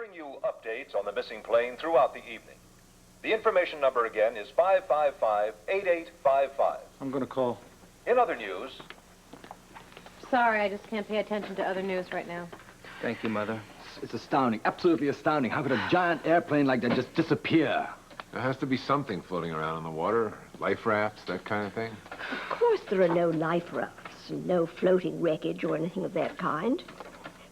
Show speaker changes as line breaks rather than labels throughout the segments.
bring you updates on the missing plane throughout the evening. The information number again is 555-8855.
I'm going to call.
In other news...
Sorry, I just can't pay attention to other news right now.
Thank you, Mother. It's astounding, absolutely astounding. How could a giant airplane like that just disappear?
There has to be something floating around in the water. Life rafts, that kind of thing.
Of course there are no life rafts and no floating wreckage or anything of that kind.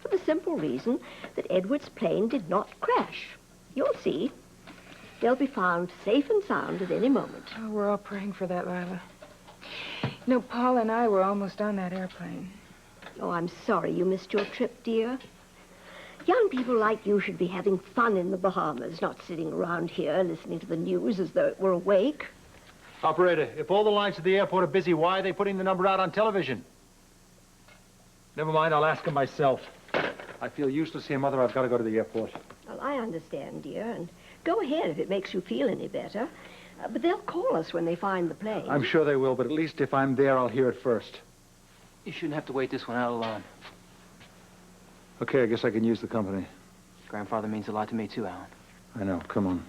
For the simple reason that Edward's plane did not crash. You'll see. They'll be found safe and sound at any moment.
Oh, we're all praying for that, Lila. No, Paul and I were almost on that airplane.
Oh, I'm sorry you missed your trip, dear. Young people like you should be having fun in the Bahamas, not sitting around here listening to the news as though it were awake.
Operator, if all the lines at the airport are busy, why are they putting the number out on television? Never mind, I'll ask him myself. I feel useless here, Mother. I've got to go to the airport.
Well, I understand, dear, and go ahead if it makes you feel any better. But they'll call us when they find the plane.
I'm sure they will, but at least if I'm there, I'll hear it first.
You shouldn't have to wait this one out alone.
Okay, I guess I can use the company.
Grandfather means a lot to me, too, Alan.
I know. Come on.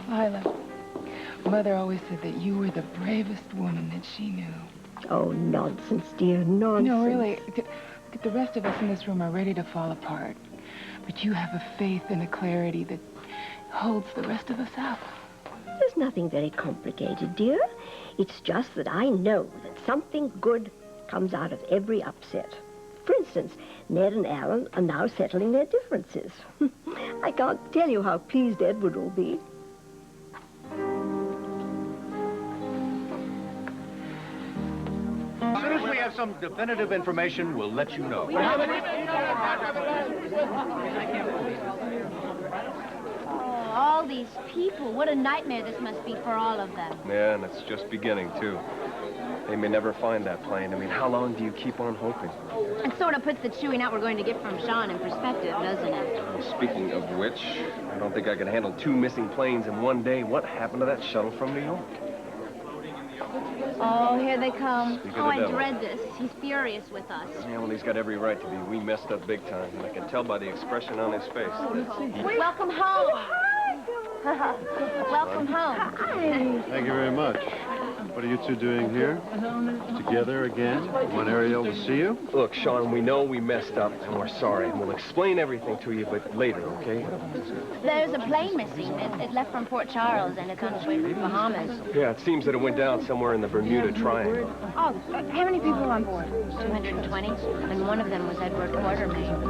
Lila, Mother always said that you were the bravest woman that she knew.
Oh, nonsense, dear, nonsense.
No, really. The rest of us in this room are ready to fall apart. But you have a faith and a clarity that holds the rest of us up.
There's nothing very complicated, dear. It's just that I know that something good comes out of every upset. For instance, Ned and Alan are now settling their differences. I can't tell you how pleased Edward will be.
As soon as we have some definitive information, we'll let you know.
All these people. What a nightmare this must be for all of them.
Yeah, and it's just beginning, too. They may never find that plane. I mean, how long do you keep on hoping?
It sort of puts the chewing out we're going to get from Sean in perspective, doesn't it?
Well, speaking of which, I don't think I can handle 2 missing planes in one day. What happened to that shuttle from New York?
Oh, here they come.
Speak of
Oh,
the
I
devil.
dread this. He's furious with us.
Yeah, well, he's got every right to be. We messed up big time, and I can tell by the expression on his face.
Welcome home. Welcome home.
Thank you very much. What are you two doing here? Together again? Want Ariel to see you?
Look, Sean, we know we messed up, and we're sorry. We'll explain everything to you, but later, okay?
There's a plane missing. It left from Port Charles, and it's on its way to the Bahamas.
Yeah, it seems that it went down somewhere in the Bermuda Triangle.
Oh, how many people are on board? 220, and one of them was Edward Quartermain.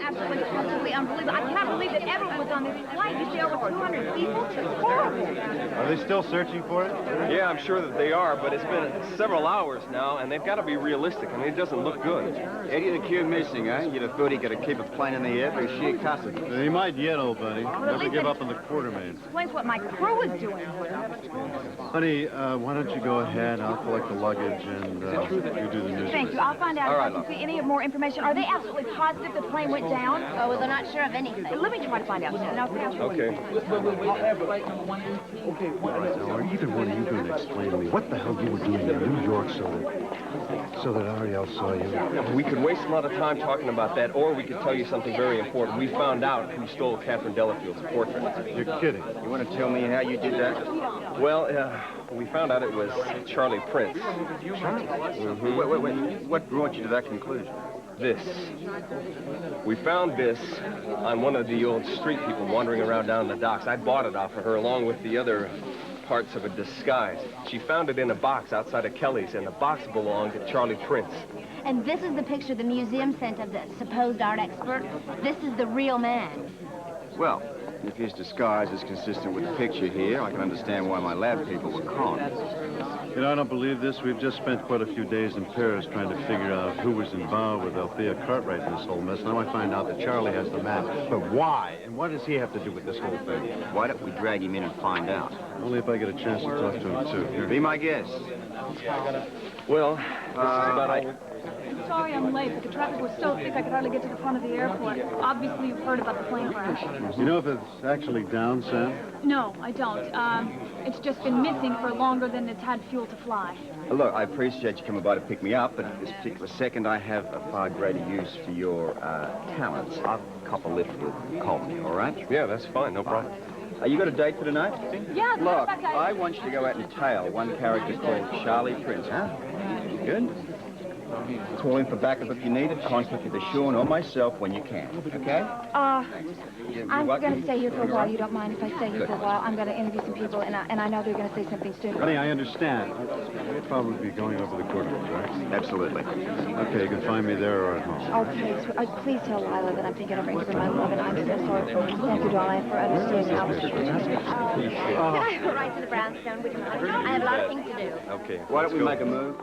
Absolutely unbelievable. I cannot believe that everyone was on this flight. You see over 200 people? It's horrible.
Are they still searching for it?
Yeah, I'm sure that they are, but it's been several hours now, and they've got to be realistic. I mean, it doesn't look good.
Eddie the Q missing, eh? You'd have thought he could have kept a plane in the air for sheer custody.
He might yet, old buddy. Never give up on the Quartermain.
Explains what my crew was doing.
Honey, why don't you go ahead? I'll collect the luggage and you do the news.
Thank you. I'll find out if I can see any more information. Are they absolutely positive the plane went down?
Oh, well, they're not sure of anything.
Let me try to find out.
Okay.
All right, now, are either one of you going to explain to me what the hell you were doing in New York so that Ariel saw you?
We could waste a lot of time talking about that, or we could tell you something very important. We found out who stole Katherine Delafield's portrait.
You're kidding.
You want to tell me how you did that?
Well, we found out it was Charlie Prince.
Charlie? Wait. What brought you to that conclusion?
This. We found this on one of the old street people wandering around down the docks. I bought it off of her along with the other parts of a disguise. She found it in a box outside of Kelly's, and the box belonged to Charlie Prince.
And this is the picture the museum sent of the supposed art expert. This is the real man.
Well, if his disguise is consistent with the picture here, I can understand why my lab people were conned.
You know, I don't believe this. We've just spent quite a few days in Paris trying to figure out who was involved with Althea Cartwright in this whole mess. Now I find out that Charlie has the map. But why? And what does he have to do with this whole thing?
Why don't we drag him in and find out?
Only if I get a chance to talk to him, too.
Be my guest.
Well, this is about all...
I'm sorry I'm late, but the traffic was so thick I could hardly get to the front of the airport. Obviously, you've heard about the plane crash.
You know if it's actually down, Sam?
No, I don't. It's just been missing for longer than it's had fuel to fly.
Look, I appreciate you coming by to pick me up, but at this particular second, I have a far greater use for your talents. I'll cop a lift with Colton, all right?
Yeah, that's fine. No problem.
You got a date for tonight?
Yeah,
Look,
okay.
I want you to go out and tail one character called Charlie Prince, huh? Good? Call in for backup if you need it. Contact either Sean or myself when you can, okay?
I'm going to stay here for a while. You don't mind if I stay here for a while? I'm going to interview some people, and I know they're going to say something stupid.
Honey, I understand. We'll probably be going over the courthouse, right?
Absolutely.
Okay, you can find me there or at home.
Oh, please tell Lila that I'm thinking of her and give her my love, and I'm so sorry for her. Thank you, darling, for understanding how she was.
Can I go right to the brownstone, would you mind? I have a lot of things to do.
Okay.
Why don't we make a move?